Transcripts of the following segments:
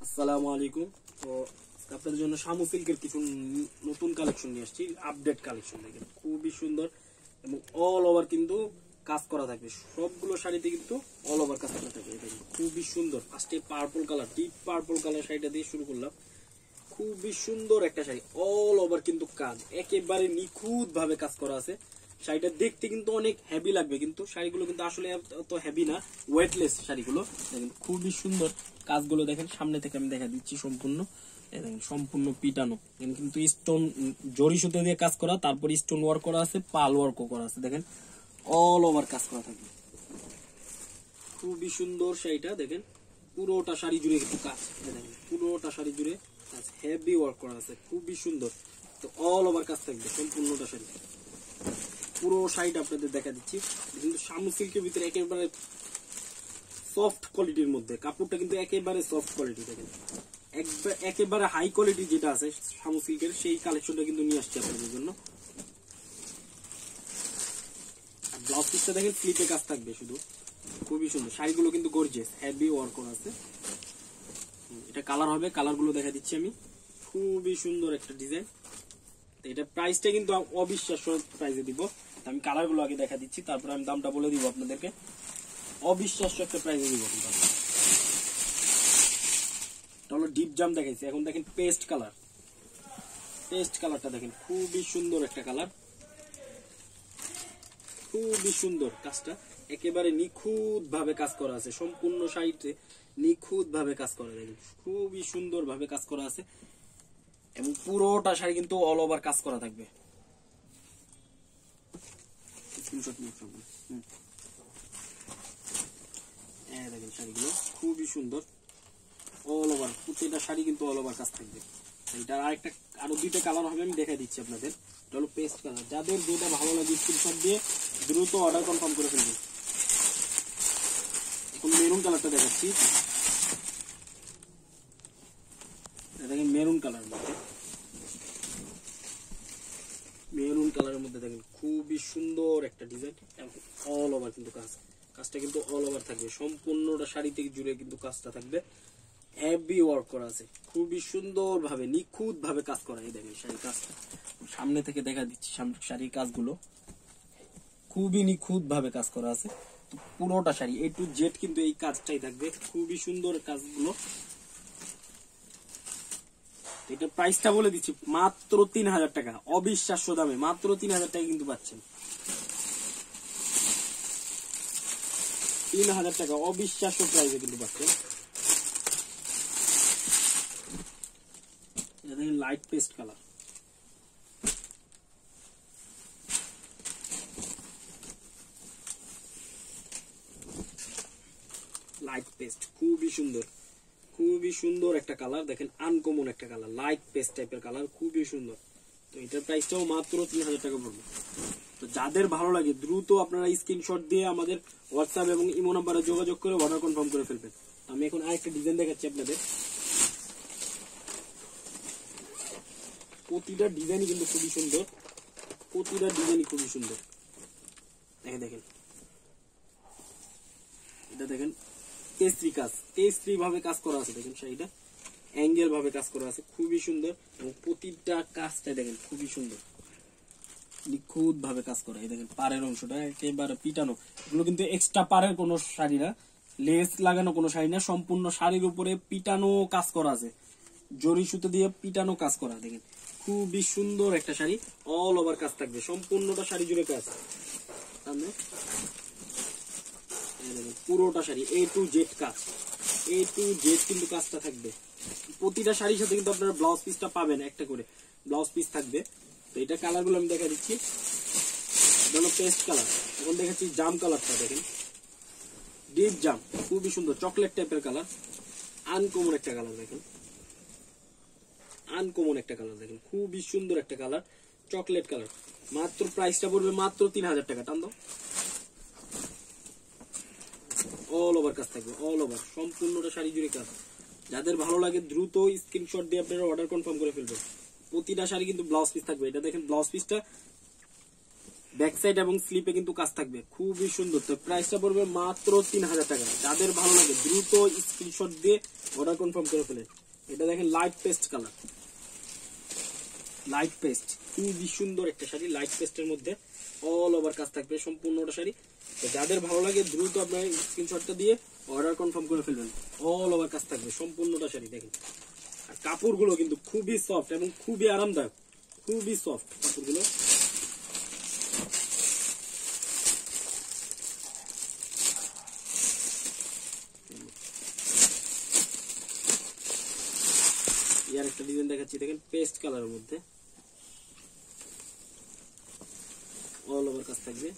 আসসালামু আলাইকুম। তো আপনাদের জন্য শামু সিল্কের কিছু নতুন কালেকশন নিয়ে আসছি, আপডেট কালেকশন। দেখেন খুবই সুন্দর এবং অল ওভার কিন্তু কাজ করা থাকবে। সবগুলো শাড়িতে কিন্তু অল ওভার কাজ করা থাকবে। দেখেন খুবই সুন্দর। ফার্স্টে purple colour, deep purple colour শাড়িটা দিয়ে শুরু করলাম। খুবই সুন্দর একটা শাড়ি, অল ওভার কিন্তু কাজ একেবারে নিখুঁত ভাবে কাজ করা আছে। শাড়িটা দেখতে কিন্তু অনেক হেভি লাগবে, কিন্তু শাড়িগুলো কিন্তু আসলে এত হেভি না, ওয়েটলেস শাড়িগুলো। দেখেন খুবই সুন্দর কাজগুলো, দেখেন সামনে থেকে আমি দেখা দিচ্ছি সম্পূর্ণ। দেখেন সম্পূর্ণ পিটানো, কিন্তু স্টোন জরি সুতো দিয়ে কাজ করা, তারপর স্টোন ওয়ার্ক করা আছে, পাল ওয়ার্কও করা আছে। দেখেন অল ওভার কাজ করা থাকবে। খুবই সুন্দর শাড়িটা, দেখেন পুরোটা শাড়ি জুড়ে কিন্তু কাজ। দেখেন পুরোটা শাড়ি জুড়ে কাজ, হেভি ওয়ার্ক করা আছে, খুবই সুন্দর। তো অল ওভার কাজ থাকবে সম্পূর্ণটা শাড়ি। পুরো শাড়িটা আপনাদের দেখা দিচ্ছি, কিন্তু শামু সিল্কের ভিতরে একেবারে সফট কোয়ালিটির মধ্যে, কাপড়টা কিন্তু একেবারে সফট কোয়ালিটি। দেখেন একেবারে হাই কোয়ালিটি যেটা আছে শামু সিল্কের, সেই কালেকশনটা কিন্তু নিয়ে আসছে আপনাদের জন্য। ব্লাউজ পিসটা দেখেন স্লিপে কাজ থাকবে শুধু, খুবই সুন্দর। শাড়িগুলো কিন্তু গর্জিয়াস, হেভি ওয়ার্ক করা আছে। এটা কালার হবে, কালার গুলো দেখা দিচ্ছি আমি। খুবই সুন্দর একটা ডিজাইন। এটা প্রাইসটা কিন্তু অবিশ্বাস্য প্রাইসে দিব। আমি কালার গুলো আগে দেখা দিচ্ছি, তারপর আমি দামটা বলে দিব আপনাদেরকে। অবিশ্বাস্য একটা প্রাইসে দিব। এটা হলো ডিপ জাম দেখাইছি, এখন দেখেন পেস্ট কালার। পেস্ট কালারটা দেখেন খুবই সুন্দর একটা কালার, খুবই সুন্দর। কাজটা একেবারে নিখুঁত ভাবে কাজ করা আছে, সম্পূর্ণ শাড়িতে নিখুঁত ভাবে কাজ করা। দেখেন খুবই সুন্দর ভাবে কাজ করা আছে এবং পুরোটা শাড়ি কিন্তু অল ওভার কাজ করা থাকবে। দেখেন শাড়িগুলো খুবই সুন্দর, অল ওভার প্রত্যেকটা শাড়ি কিন্তু অল ওভার কাজ থাকবে। এটা আরো দুইটা কালার হবে, আমি দেখাই দিচ্ছি আপনাদের। এটা হলো পেস্ট কালার। যাদের যেটা ভালো লাগে স্ক্রিনশট দিয়ে দ্রুত অর্ডার কনফার্ম করে ফেলবেন। এখন মেরুন কালারটা দেখাচ্ছি, দেখেন মেরুন কালার মধ্যে, মেরুন কালারের মধ্যে দেখেন খুবই সুন্দর একটা ডিজাইন। অল ওভার কিন্তু কাজটা কিন্তু অল ওভার থাকবে, সম্পূর্ণটা শাড়ি থেকে জুড়ে কিন্তু কাজটা থাকবে। হেভি ওয়ার্ক করা আছে, খুবই সুন্দর ভাবে নিখুঁত ভাবে কাজ করা। এই দেখেন শাড়ির কাজটা সামনে থেকে দেখা দিচ্ছি, শাড়ির কাজগুলো খুবই নিখুঁত ভাবে কাজ করা আছে। তো পুরোটা শাড়ি A to Z কিন্তু এই কাজটাই থাকবে, খুবই সুন্দর কাজগুলো। এটা প্রাইসটা বলে দিচ্ছি, মাত্র 3000 টাকা, অবিশ্বাস্য দামে মাত্র 3000 টাকা কিন্তু পাচ্ছেন। 3000 টাকা অবিশ্বাস্য প্রাইসে কিন্তু পাচ্ছেন। Light paste colour, light paste খুবই সুন্দর, খুবই সুন্দর একটা কালার। দেখেন আনকমন একটা কালার, লাইট পেস্ট টাইপের কালার, খুবই সুন্দর। তো এটার প্রাইসটাও মাত্র 3000 টাকা পড়বে। তো যাদের ভালো লাগে দ্রুত আপনারা স্ক্রিনশট দিয়ে আমাদের হোয়াটসঅ্যাপ এবং ইমো নাম্বারে যোগাযোগ করে অর্ডার কনফার্ম করে ফেলবেন। আমি এখন আরেকটা ডিজাইন দেখাচ্ছি আপনাদের। প্রতিটা ডিজাইনই কিন্তু খুবই সুন্দর, প্রতিটা ডিজাইনই খুবই সুন্দর। দেখেন এটা দেখেন তেস্ত্রী কাজ, তেস্ত্রী ভাবে কাজ করা আছে। দেখেন শাড়িটা অ্যাঙ্গেল ভাবে কাজ করা আছে, খুবই সুন্দর। এবং প্রতিটা কাজটা দেখেন খুবই সুন্দর, নিখুঁত ভাবে কাজ করা। এই দেখেন পাড়ের অংশটা একেবারে পিটানো, এগুলো কিন্তু এক্সট্রা পাড়ের কোনো শাড়ি না, লেস লাগানো কোনো শাড়ি না, সম্পূর্ণ শাড়ির উপরে পিটানো কাজ করা আছে, জরি সুতো দিয়ে পিটানো কাজ করা। দেখেন খুবই সুন্দর একটা শাড়ি, অল ওভার কাজ থাকবে, সম্পূর্ণটা শাড়ি জুড়ে কাজ। পুরোটা শাড়ি A to Z কাজ, A to Z কিন্তু কাজটা থাকবে। প্রতিটা শাড়ির সাথে কিন্তু আপনারা ব্লাউজ পিসটা পাবেন, একটা করে ব্লাউজ পিস থাকবে। তো এটা কালার গুলো আমি দেখা দিচ্ছি। এটা হলো পেস্ট কালার। এখন দেখাচ্ছি জাম কালারটা, দেখেন ডিপ জাম, খুবই সুন্দর চকলেট টাইপের কালার, আনকমন একটা কালার। দেখেন আনকমন একটা কালার, দেখেন খুবই সুন্দর একটা কালার, চকলেট কালার। মাত্র প্রাইসটা পড়বে মাত্র 3000 টাকা। টান দাও। অল ওভার কাজ থাকবে, অল ওভার সম্পূর্ণটা শাড়ি জুড়ে কাজ। যাদের ভালো লাগে দ্রুত স্ক্রিনশট দিয়ে আপনারা অর্ডার কনফার্ম করে ফেলবেন। প্রতিটা শাড়ি কিন্তু ব্লাউজ পিস থাকবে। এটা দেখেন ব্লাউজ পিসটা ব্যাক সাইড এবং স্লিপে কিন্তু কাজ থাকবে, খুবই সুন্দর। তো প্রাইসটা পড়বে মাত্র 3000 টাকা। যাদের ভালো লাগে দ্রুত স্ক্রিনশট দিয়ে অর্ডার কনফার্ম করে ফেলেন। এটা দেখেন light paste colour, light paste, খুবই সুন্দর একটা শাড়ি। লাইট পেস্টের মধ্যে অল ওভার কাজ থাকবে সম্পূর্ণটা শাড়ি। তো যাদের ভালো লাগে দ্রুত আপনার স্ক্রিনশটটা দিয়ে অর্ডার কনফার্ম করে ফেলবেন। অল ওভার কাজ থাকবে সম্পূর্ণটা শাড়ি দেখেন। আর কাপড়গুলো কিন্তু খুবই সফট এবং খুবই আরামদায়ক, খুবই সফট কাপড়গুলো। ইয়ার একটা ডিজাইন দেখাচ্ছি, দেখেন পেস্ট কালারের মধ্যে অল ওভার কাজ থাকবে।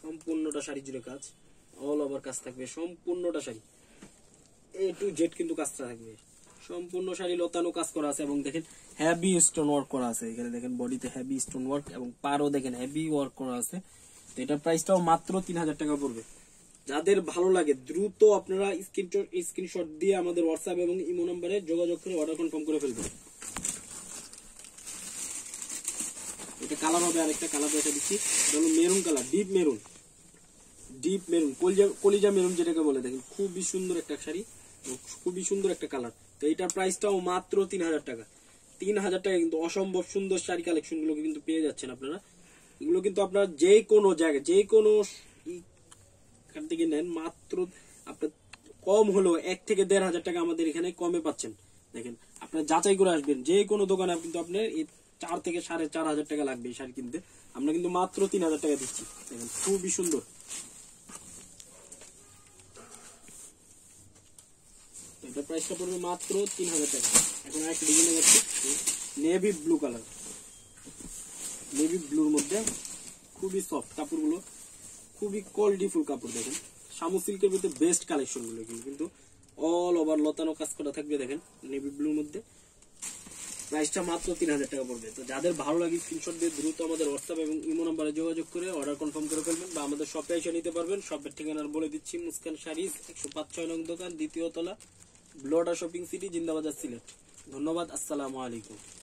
সম্পূর্ণটা শাড়ি জুড়ে কাজ, অল ওভার কাজ থাকবে সম্পূর্ণটা শাড়ি, এ টু জেড কিন্তু কাজটা থাকবে। সম্পূর্ণ শাড়ি লতানো কাজ করা আছে এবং দেখেন হেভি স্টোন ওয়ার্ক করা আছে। এখানে দেখেন বডিতে হেভি স্টোন ওয়ার্ক এবং পারও দেখেন হেভি ওয়ার্ক করা আছে। তো এটার প্রাইসটাও মাত্র 3000 টাকা পড়বে। যাদের ভালো লাগে দ্রুত আপনারা স্ক্রিনশট দিয়ে আমাদের হোয়াটসঅ্যাপ এবং ইমো নম্বরে যোগাযোগ করে অর্ডার কনফার্ম করে ফেলবেন। এটা কালার হবে, আরেকটা কালার দেখা দিচ্ছি, maroon colour, deep maroon, deep maroon, কলিজা মেরুন যেটাকে বলে। দেখেন খুবই সুন্দর একটা শাড়ি, খুবই সুন্দর একটা কালার। তো এটার প্রাইসটাও মাত্র 3000 টাকা। 3000 টাকা কিন্তু অসম্ভব সুন্দর শাড়ি কালেকশন গুলো কিন্তু পেয়ে যাচ্ছেন আপনারা। এগুলো কিন্তু আপনারা যে কোনো জায়গায় যে কোনো এখান থেকে নেন, মাত্র আপনার কম হলো 1 থেকে 1500 টাকা আমাদের এখানে কমে পাচ্ছেন। দেখেন আপনারা যাচাই করে আসবেন, যে কোনো দোকানে কিন্তু আপনার 4 থেকে 4500 টাকা লাগবে এই শাড়ি কিনতে। আমরা কিন্তু মাত্র 3000 টাকা দিচ্ছি। দেখেন খুবই সুন্দর। এটা প্রাইসটা পড়বে মাত্র 3000 টাকা। এখন আরেকটা ডিজাইন দেখাচ্ছি, নেভি ব্লু কালার, নেভি ব্লুর মধ্যে খুবই সফট কাপড়গুলো, খুবই কোয়ালিটিফুল কাপড়। দেখেন শামু সিল্কের মধ্যে বেস্ট কালেকশন গুলো কিন্তু অল ওভার লতানো কাজ করা থাকবে। দেখেন নেভি ব্লুর মধ্যে প্রাইসটা মাত্র 3000 টাকা পড়বে। তো যাদের ভালো লাগে স্ক্রিনশট দিয়ে দ্রুত আমাদের হোয়াটসঅ্যাপ এবং ইমো নম্বরে যোগাযোগ করে অর্ডার কনফার্ম করে ফেলবেন বা আমাদের শপে এসে নিতে পারবেন। শপের ঠিকানা বলে দিচ্ছি, মুস্কান শাড়িজ, 105-6 নং দোকান, দ্বিতীয় তলা, ব্লডা শপিং সিটি, জিন্দাবাজার, সিলেট। ধন্যবাদ, আসসালামু আলাইকুম।